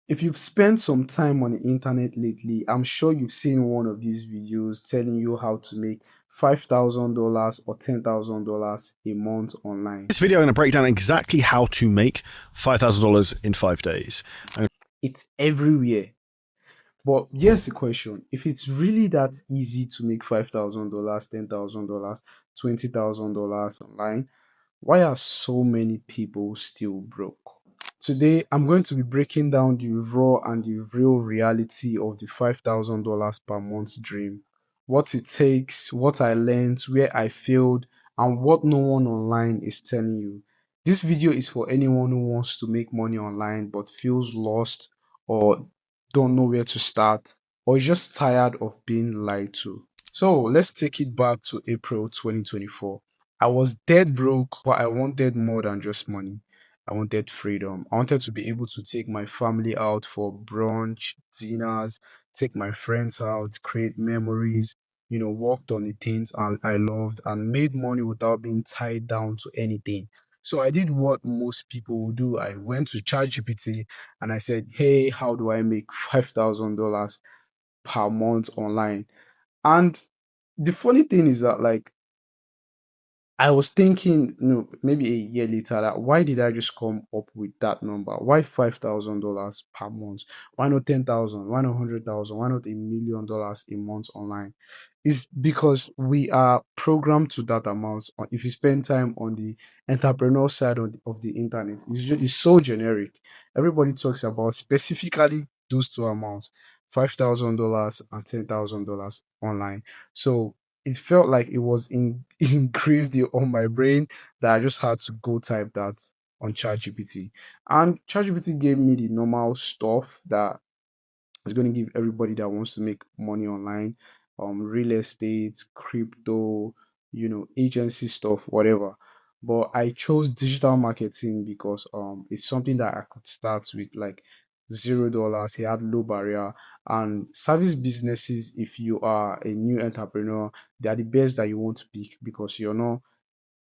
If you've spent some time on the internet lately, I'm sure you've seen one of these videos telling you how to make $5,000 or $10,000 a month online. This video, I'm going to break down exactly how to make $5,000 in 5 days. It's everywhere. But here's the question: if it's really that easy to make $5,000, $10,000, $20,000 online, why are so many people still broke? Today, I'm going to be breaking down the raw and the real reality of the $5,000 per month dream. What it takes, what I learned, where I failed, and what no one online is telling you. This video is for anyone who wants to make money online but feels lost or don't know where to start or is just tired of being lied to. So let's take it back to April 2024. I was dead broke, but I wanted more than just money. I wanted freedom. I wanted to be able to take my family out for brunch, dinners, take my friends out, create memories, worked on the things I loved and made money without being tied down to anything. So I did what most people would do. I went to ChatGPT and I said, hey, how do I make $5,000 per month online? And the funny thing is that, like, I was thinking, maybe a year later, that why did I just come up with that number? Why $5,000 per month? Why not 10,000? Why not 100,000? Why not $1 million a month online? It's because we are programmed to that amount. If you spend time on the entrepreneur side of the internet, it's so generic. Everybody talks about specifically those two amounts, $5,000 and $10,000 online. So it felt like it was engraved on my brain that I just had to go type that on ChatGPT. And ChatGPT gave me the normal stuff that is going to give everybody that wants to make money online, real estate, crypto, agency stuff, whatever. But I chose digital marketing because it's something that I could start with, like, $0. He had low barrier, and service businesses, if you are a new entrepreneur, they are the best that you want to pick because you're not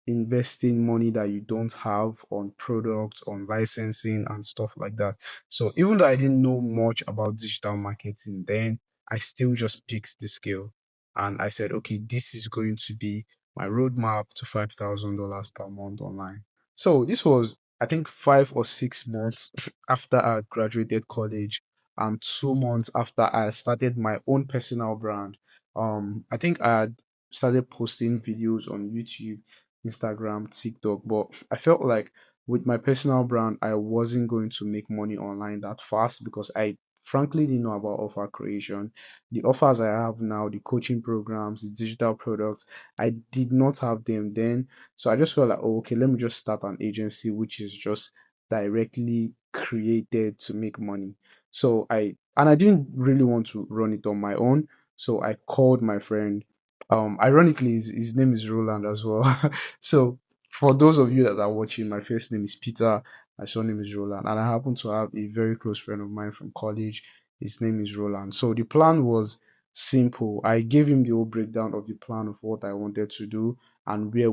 investing money that you don't have on products, on licensing, and stuff like that. So even though I didn't know much about digital marketing then, I still just picked the skill and I said, okay, this is going to be my roadmap to $5,000 per month online. So this was, I think, 5 or 6 months after I graduated college and 2 months after I started my own personal brand. I think I had started posting videos on YouTube, Instagram, TikTok, but I felt like with my personal brand, I wasn't going to make money online that fast because I frankly didn't know about offer creation. The offers I have now, the coaching programs, the digital products, I did not have them then. So I just felt like, oh, okay, let me just start an agency which is just directly created to make money. And I didn't really want to run it on my own. So I called my friend. Ironically, his name is Roland as well. So for those of you that are watching, my first name is Peter, my surname is Roland, and I happen to have a very close friend of mine from college. His name is Roland. So the plan was simple. I gave him the whole breakdown of the plan of what I wanted to do and where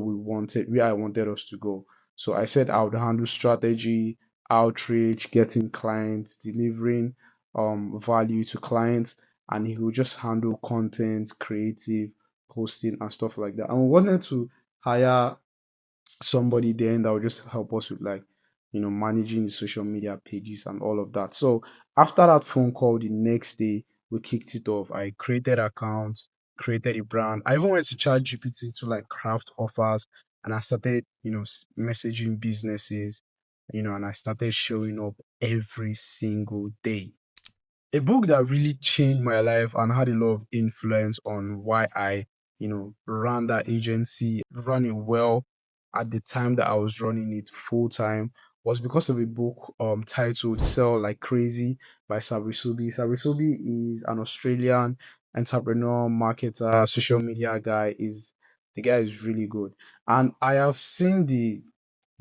I wanted us to go. So I said I would handle strategy, outreach, getting clients, delivering value to clients, and he would just handle content, creative, posting, and stuff like that. And we wanted to hire somebody then that would just help us with, like, managing the social media pages and all of that. So after that phone call, the next day we kicked it off. I created accounts, created a brand. I even went to ChatGPT to, like, craft offers, and I started, messaging businesses, and I started showing up every single day. A book that really changed my life and had a lot of influence on why I, ran that agency, ran it well at the time that I was running it full time, was because of a book titled Sell Like Crazy by Sabri Subi. Sabri Subi is an Australian entrepreneur, marketer, social media guy. The guy is really good. And I have seen the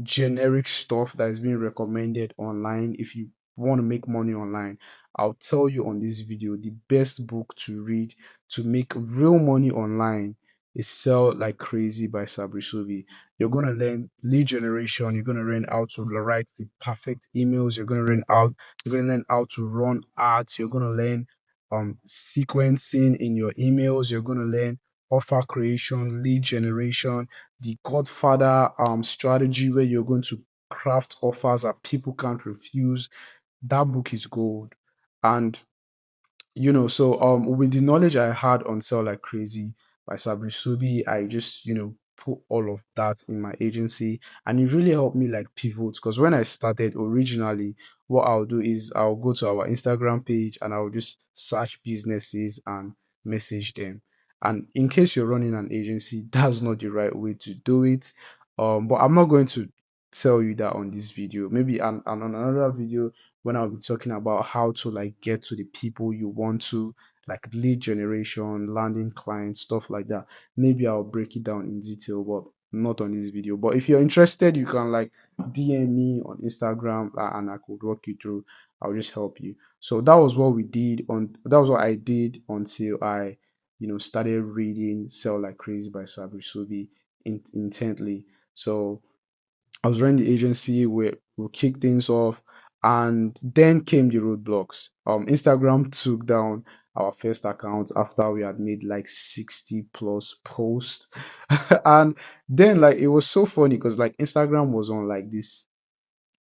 generic stuff that is being recommended online. If you want to make money online, I'll tell you on this video the best book to read to make real money online is Sell Like Crazy by Sabri Subi. You're gonna learn lead generation. You're gonna learn how to write the perfect emails. You're gonna learn how to run ads. You're gonna learn sequencing in your emails. You're gonna learn offer creation, lead generation, the Godfather strategy where you're going to craft offers that people can't refuse. That book is gold. And so with the knowledge I had on Sell Like Crazy by Sabri Subi, I just put all of that in my agency, and it really helped me like pivot. Because when I started originally, what I'll do is I'll go to our Instagram page and I'll just search businesses and message them. And in case you're running an agency, that's not the right way to do it. But I'm not going to tell you that on this video. Maybe on another video, when I'll be talking about how to like get to the people you want to, like lead generation, landing clients, stuff like that. Maybe I'll break it down in detail, but not on this video. But if you're interested, you can like DM me on Instagram, and I could walk you through. I'll just help you. So that was what I did until I, started reading Sell Like Crazy by Sabri Subi intently. So I was running the agency, we kick things off, and then came the roadblocks. Instagram took down our first account after we had made like 60 plus posts. And then like it was so funny because like Instagram was on like this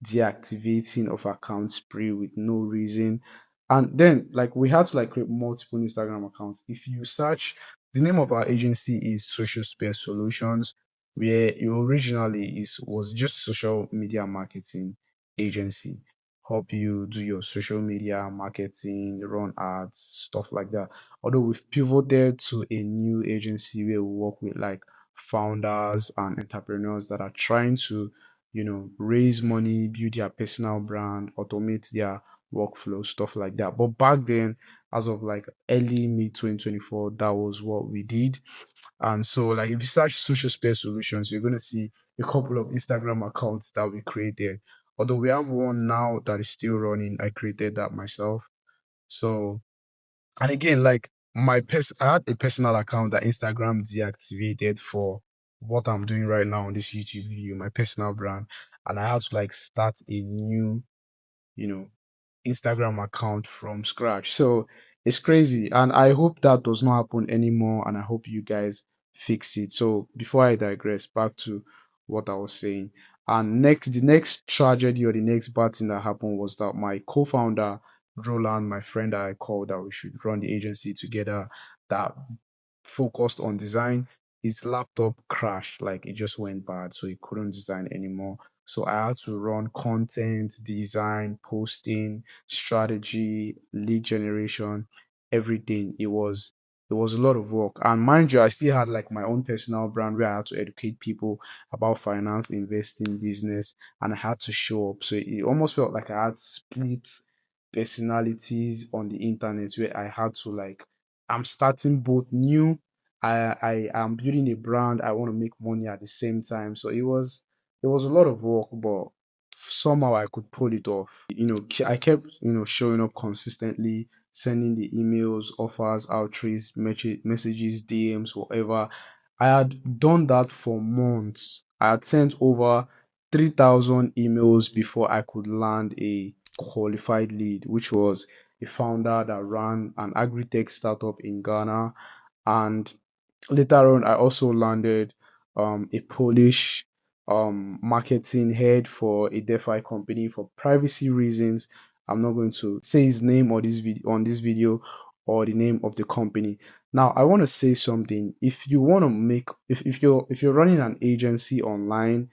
deactivating of account spree with no reason. And then like we had to like create multiple Instagram accounts. If you search, the name of our agency is Social Space Solutions, where it originally is was just social media marketing agency. Help you do your social media marketing, run ads, stuff like that. Although we've pivoted to a new agency where we work with like founders and entrepreneurs that are trying to raise money, build their personal brand, automate their workflow, stuff like that. But back then, as of like early mid 2024, that was what we did. And so, like, if you search social space solutions, you're going to see a couple of Instagram accounts that we created. Although we have one now that is still running, I created that myself. So, and again, like I had a personal account that Instagram deactivated for what I'm doing right now on this YouTube video, my personal brand, and I had to like start a new, you know, Instagram account from scratch. So it's crazy. And I hope that does not happen anymore. And I hope you guys fix it. So before I digress, back to what I was saying. And the next tragedy or the next bad thing that happened was that my co-founder, Roland, my friend that I called that we should run the agency together, that focused on design, his laptop crashed. Like it just went bad. So he couldn't design anymore. So I had to run content, design, posting, strategy, lead generation, everything. It was a lot of work. And mind you, I still had like my own personal brand where I had to educate people about finance, investing, business, and I had to show up. So it almost felt like I had split personalities on the internet where I had to like I'm starting both new. I am building a brand. I want to make money at the same time. So it was a lot of work, but somehow I could pull it off. I kept showing up consistently, sending the emails, offers, outreach, messages, DMs, whatever. I had done that for months. I had sent over 3,000 emails before I could land a qualified lead, which was a founder that ran an agri-tech startup in Ghana. And later on, I also landed a Polish marketing head for a DeFi company. For privacy reasons, I'm not going to say his name or this video on this video or the name of the company. Now, I want to say something. If you want to make if you're running an agency online,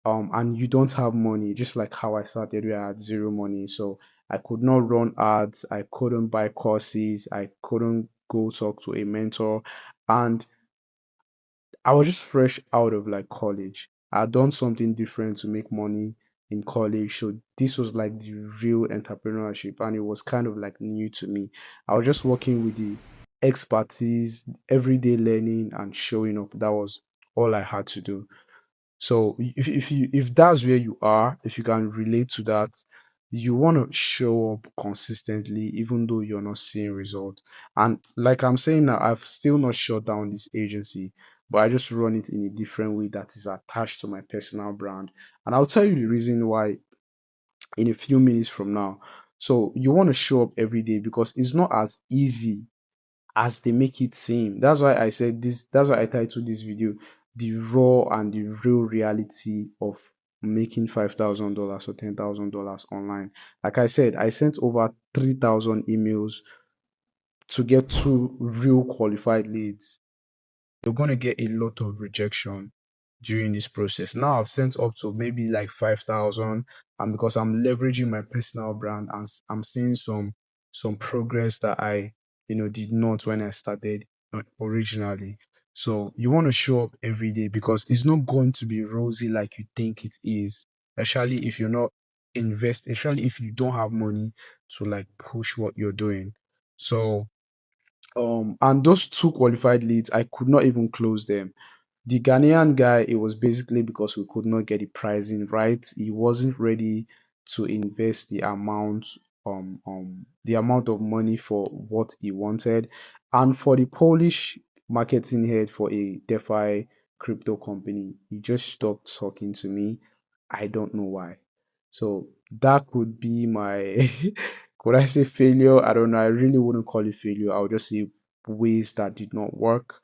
and you don't have money, just like how I started where I had zero money. So I could not run ads, I couldn't buy courses, I couldn't go talk to a mentor. And I was just fresh out of like college. I had done something different to make money in college. So this was like the real entrepreneurship, and it was kind of like new to me. I was just working with the expertise, everyday learning and showing up. That was all I had to do. So if that's where you are, if you can relate to that, you want to show up consistently even though you're not seeing results. And like I'm saying now, I've still not shut down this agency, but I just run it in a different way that is attached to my personal brand. And I'll tell you the reason why in a few minutes from now. So you want to show up every day because it's not as easy as they make it seem. That's why I said this, that's why I titled this video the raw and the real reality of making $5,000 or $10,000 online. Like I said, I sent over 3,000 emails to get two real qualified leads. You're going to get a lot of rejection during this process. Now I've sent up to maybe like 5,000, and because I'm leveraging my personal brand and I'm seeing some progress that I did not when I started originally. So you want to show up every day because it's not going to be rosy like you think it is, especially if you're not especially if you don't have money to like push what you're doing. So and those two qualified leads, I could not even close them. The Ghanaian guy, it was basically because we could not get the pricing right. He wasn't ready to invest the amount of money for what he wanted. And for the Polish marketing head for a DeFi crypto company, he just stopped talking to me. I don't know why. So that could be my could I say failure? I don't know. I really wouldn't call it failure. I would just say ways that did not work.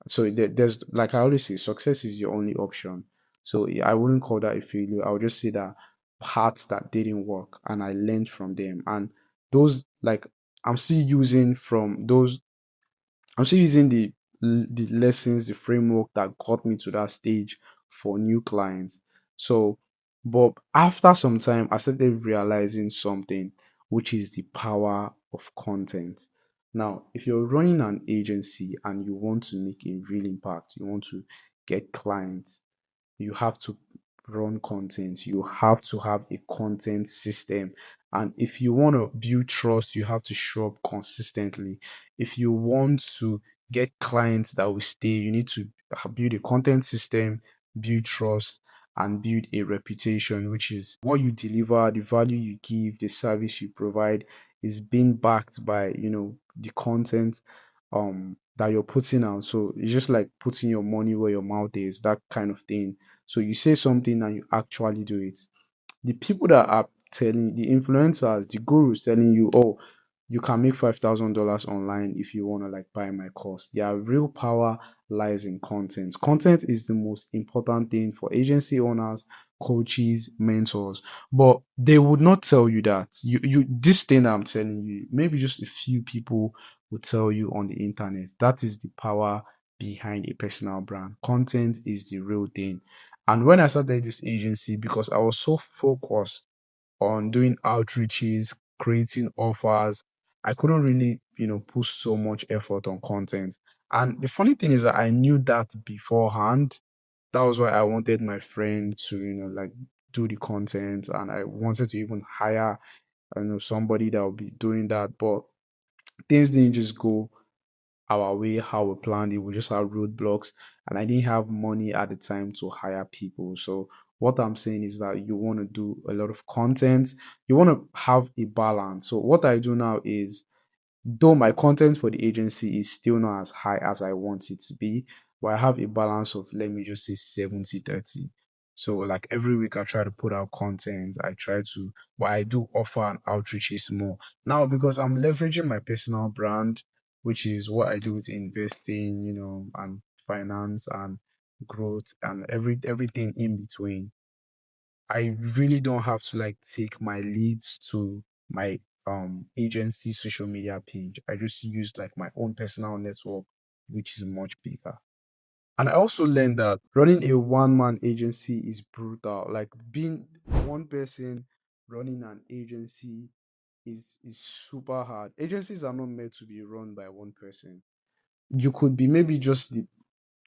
So there's, like I always say, success is your only option. So yeah, I wouldn't call that a failure. I would just say that parts that didn't work and I learned from them. And those, like, I'm still using from those I'm still using the lessons, the framework that got me to that stage for new clients. So, but after some time, I started realizing something, which is the power of content. Now, if you're running an agency and you want to make a real impact, you want to get clients, you have to run content, you have to have a content system. And if you want to build trust, you have to show up consistently. If you want to get clients that will stay, you need to build a content system, build trust, and build a reputation, which is what you deliver, the value you give, the service you provide is being backed by the content that you're putting out. So it's just like putting your money where your mouth is, that kind of thing. So you say something and you actually do it. The people that are telling, the influencers, the gurus telling you, oh, you can make $5,000 online if you want to like buy my course. Their real power lies in content. Content is the most important thing for agency owners, coaches, mentors. But they would not tell you that. This thing that I'm telling you, maybe just a few people will tell you on the internet. That is the power behind a personal brand. Content is the real thing. And when I started this agency, because I was so focused on doing outreaches, creating offers, I couldn't really, put so much effort on content. And the funny thing is that I knew that beforehand. That was why I wanted my friend to, like do the content, and I wanted to even hire, somebody that would be doing that. But things didn't just go our way how we planned it. We just had roadblocks, and I didn't have money at the time to hire people. So what I'm saying is that you want to do a lot of content, you want to have a balance. So what I do now is, though my content for the agency is still not as high as I want it to be, but I have a balance of, let me just say, 70/30. So like every week I try to put out content. I try to, but I do offer and outreaches more. Now because I'm leveraging my personal brand, which is what I do with investing, and finance and growth and everything in between. I really don't have to like take my leads to my agency social media page. I just use like my own personal network, which is much bigger. And I also learned that running a one-man agency is brutal. Like being one person running an agency is super hard. Agencies are not meant to be run by one person. You could be maybe just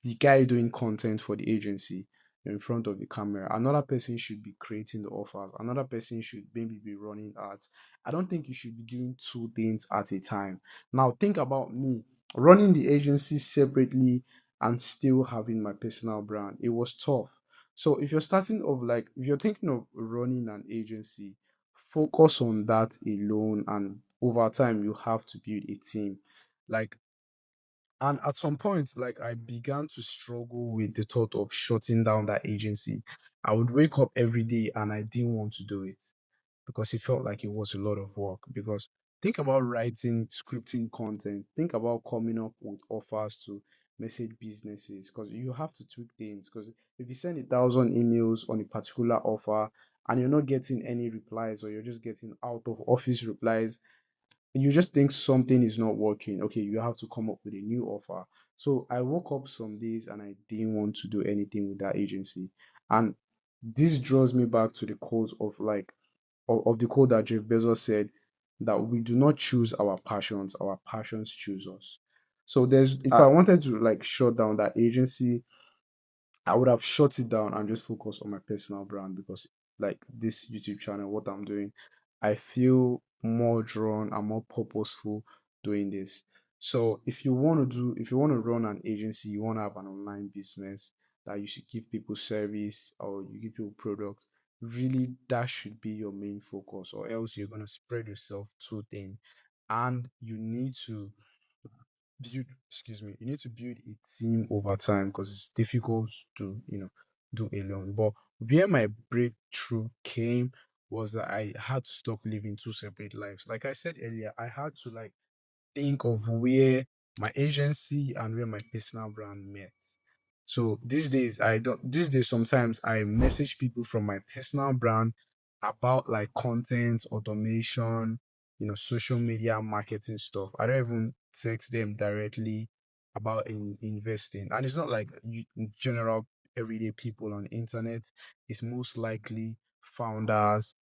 the guy doing content for the agency in front of the camera. Another person should be creating the offers. Another person should maybe be running ads. I don't think you should be doing two things at a time. Now, think about me running the agency separately and still having my personal brand. It was tough. So, if you're starting off, like, if you're thinking of running an agency, focus on that alone, and over time you have to build a team. Like, and at some point, like, I began to struggle with the thought of shutting down that agency. I would wake up every day and I didn't want to do it because it felt like it was a lot of work. Because think about writing, scripting content, think about coming up with offers to message businesses, because you have to tweak things. Because if you send 1,000 emails on a particular offer and you're not getting any replies, or you're just getting out of office replies, you just think something is not working. Okay, you have to come up with a new offer. So I woke up some days and I didn't want to do anything with that agency. And this draws me back to the quote of like of the quote that Jeff Bezos said, that we do not choose our passions choose us. So there's, if I Uh, wanted to like shut down that agency, I would have shut it down and just focus on my personal brand. Because like this YouTube channel, what I'm doing, I feel more drawn and more purposeful doing this. So if you want to run an agency, you want to have an online business that you should give people service or you give people products, really that should be your main focus, or else you're going to spread yourself too thin. And you need to build, excuse me, you need to build a team over time, because it's difficult to, do alone. But where my breakthrough came was that I had to stop living two separate lives. Like I said earlier, I had to like think of where my agency and where my personal brand met. So these days sometimes I message people from my personal brand about like content, automation, social media marketing stuff. I don't even text them directly about investing. And it's not like general everyday people on internet. It's most likely founders,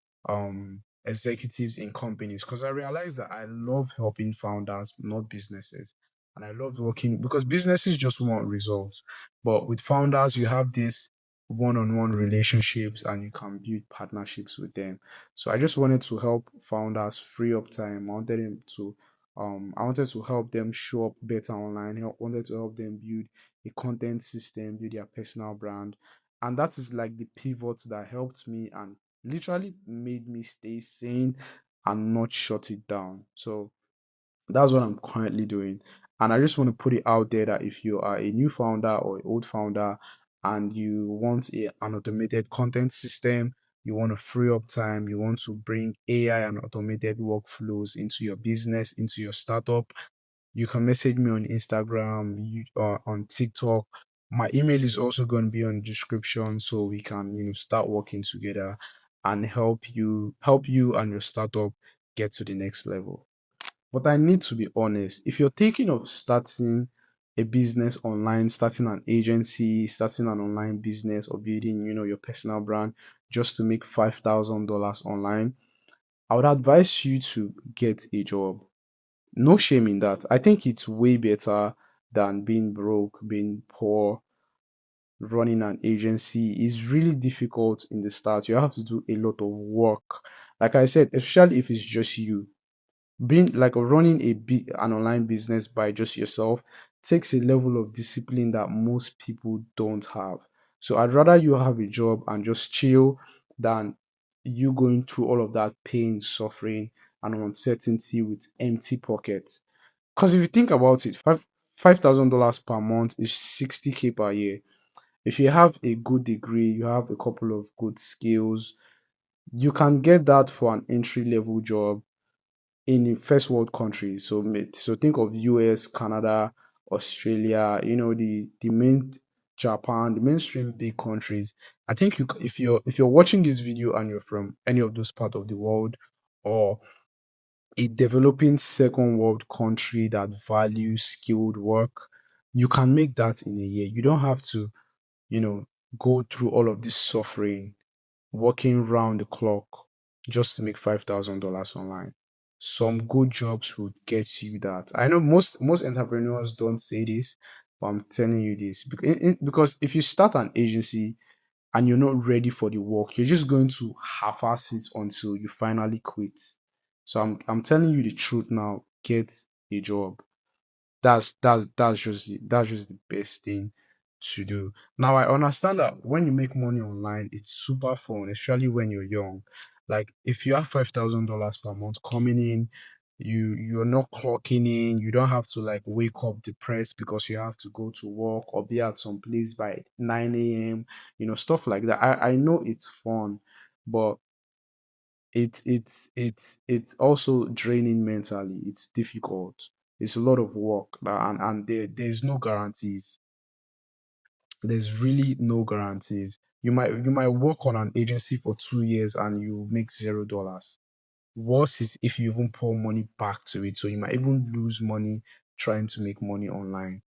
executives in companies, because I realized that I love helping founders, not businesses. And I love working, because businesses just want results. But with founders, you have this one-on-one relationships and you can build partnerships with them. So I just wanted to help founders free up time. I wanted to help them show up better online. Wanted to help them build a content system, build their personal brand. And that is like the pivot that helped me and literally made me stay sane and not shut it down. So that's what I'm currently doing. And I just want to put it out there that if you are a new founder or an old founder and you want an automated content system, you want to free up time, you want to bring AI and automated workflows into your business, into your startup, you can message me on Instagram, on TikTok. My email is also going to be on the description, so we can, start working together and help you and your startup get to the next level. But I need to be honest. If you're thinking of starting a business online, starting an agency, starting an online business, or building, your personal brand just to make $5,000 online, I would advise you to get a job. No shame in that. I think it's way better than being broke, being poor. Running an agency is really difficult in the start. You have to do a lot of work. Like I said, especially if it's just you, being like running an online business by just yourself takes a level of discipline that most people don't have. So I'd rather you have a job and just chill than you going through all of that pain, suffering, and uncertainty with empty pockets. Because if you think about it, $5,000 per month is 60K per year. If you have a good degree, you have a couple of good skills, you can get that for an entry level job in first world countries. So think of US, Canada, Australia, the main Japan, the mainstream big countries. I think if you're watching this video and you're from any of those part of the world, or a developing second world country that values skilled work, you can make that in a year. You don't have to, you know, go through all of this suffering, working round the clock just to make $5,000 online. Some good jobs would get you that. I know most entrepreneurs don't say this, but I'm telling you this because if you start an agency and you're not ready for the work, you're just going to half-ass it until you finally quit. So I'm telling you the truth now. Get a job. That's just the best thing to do. Now I understand that when you make money online, it's super fun, especially when you're young. Like if you have $5,000 per month coming in, you're not clocking in, you don't have to like wake up depressed because you have to go to work or be at some place by 9 a.m., stuff like that. I know it's fun, but it's also draining mentally. It's difficult. It's a lot of work, and there's no guarantees. There's really no guarantees. You might work on an agency for 2 years and you make $0. Worse is if you even pour money back to it, so you might even lose money trying to make money online.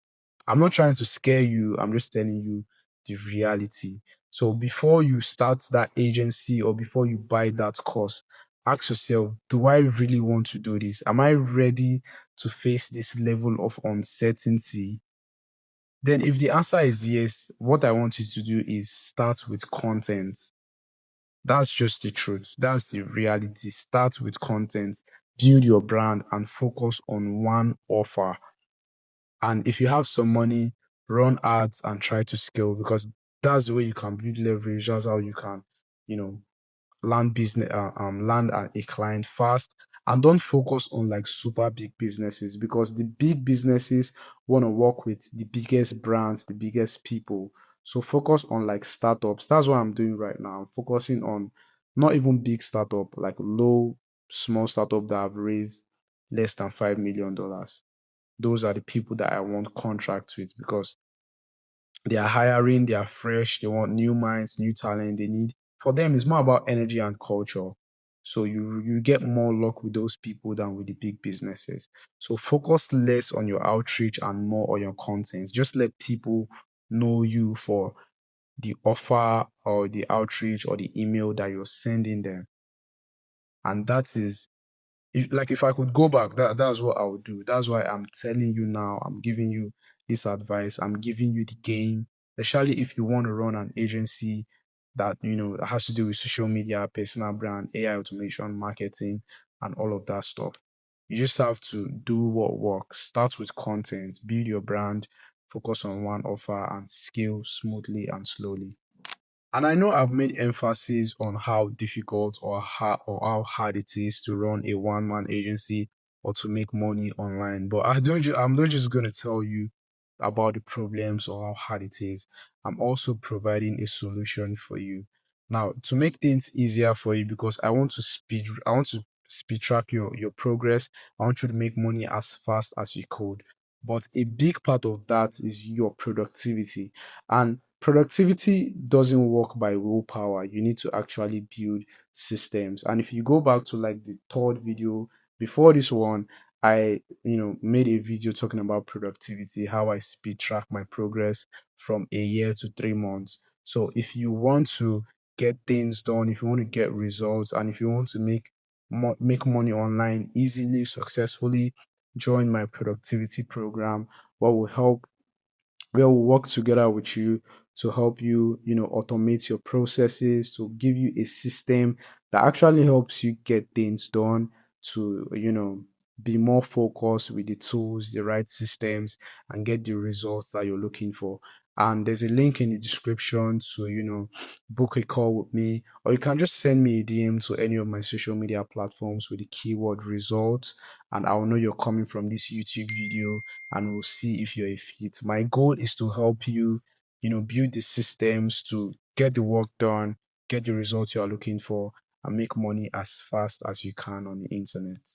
I'm not trying to scare you, I'm just telling you the reality. So before you start that agency or before you buy that course, ask yourself, do I really want to do this? Am I ready to face this level of uncertainty? Then, if the answer is yes, what I want you to do is start with content. That's just the truth. That's the reality. Start with content, build your brand, and focus on one offer. And if you have some money, run ads and try to scale, because that's the way you can build leverage. That's how you can, you know, land a client fast. And don't focus on like super big businesses, because the big businesses want to work with the biggest brands, the biggest people. So focus on like startups. That's what I'm doing right now. I'm focusing on not even big startup, like low, small startup that have raised less than $5 million. Those are the people that I want contracts with, because they are hiring, they are fresh, they want new minds, new talent. They need, for them, it's more about energy and culture. So you get more luck with those people than with the big businesses. So focus less on your outreach and more on your content. Just let people know you for the offer or the outreach or the email that you're sending them. And that is, if I could go back, that's what I would do. That's why I'm telling you now. I'm giving you this advice. I'm giving you the game, especially if you want to run an agency that has to do with social media, personal brand, AI automation, marketing, and all of that stuff. You just have to do what works. Start with content, build your brand, focus on one offer, and scale smoothly and slowly. And I know I've made emphasis on how difficult or how hard it is to run a one-man agency or to make money online. But I'm not just going to tell you about the problems or how hard it is. I'm also providing a solution for you. Now, to make things easier for you, because I want to speed track your progress. I want you to make money as fast as you could. But a big part of that is your productivity. And productivity doesn't work by willpower. You need to actually build systems. And if you go back to like the third video before this one, I made a video talking about productivity, how I speed track my progress from a year to 3 months. So if you want to get things done, if you want to get results, and if you want to make money online easily, successfully, join my productivity program. What will help where we'll work together with you to help you, automate your processes, to give you a system that actually helps you get things done, to, be more focused with the tools, the right systems, and get the results that you're looking for. And there's a link in the description to, book a call with me, or you can just send me a DM to any of my social media platforms with the keyword results, and I'll know you're coming from this YouTube video, and we'll see if you're a fit. My goal is to help you, build the systems to get the work done, get the results you're looking for, and make money as fast as you can on the internet.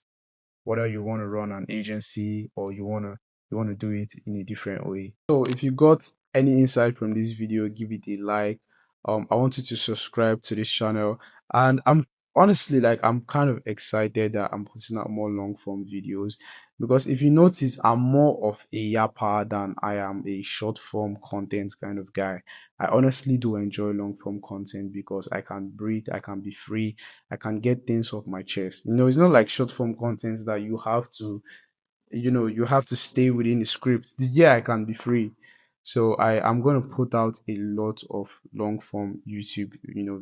Whether you want to run an agency or you want to do it in a different way. So if you got any insight from this video, give it a like. I want you to subscribe to this channel, and I'm honestly, like, I'm kind of excited that I'm putting out more long form videos, because if you notice, I'm more of a yapper than I am a short form content kind of guy. I honestly do enjoy long form content because I can breathe, I can be free, I can get things off my chest. It's not like short form content that you have to stay within the script. Yeah, I can be free. So I'm going to put out a lot of long form YouTube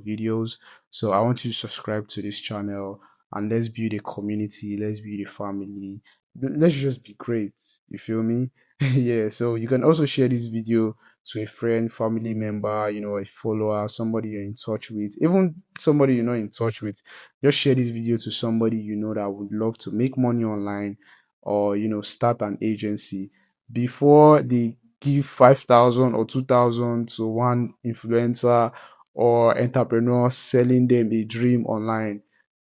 videos. So I want you to subscribe to this channel, and let's build a community, let's build a family. Let's just be great. You feel me? Yeah, so you can also share this video to a friend, family member, a follower, somebody you're in touch with, even somebody you're not in touch with. Just share this video to somebody that would love to make money online, or start an agency. Before they give 5,000 or 2,000 to one influencer or entrepreneur selling them a dream online,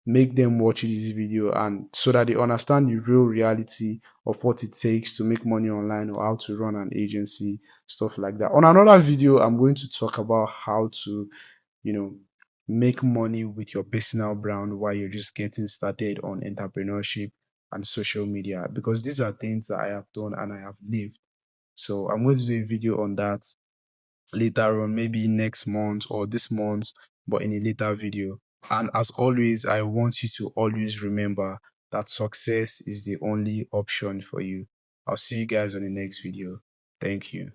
make them watch this video, and so that they understand the real reality of what it takes to make money online, or how to run an agency, stuff like that. On another video, I'm going to talk about how to you know make money with your personal brand while you're just getting started on entrepreneurship and social media, because these are things that I have done and I have lived. So I'm going to do a video on that later on, maybe next month or this month, but in a later video. And as always, I want you to always remember that success is the only option for you. I'll see you guys on the next video. Thank you.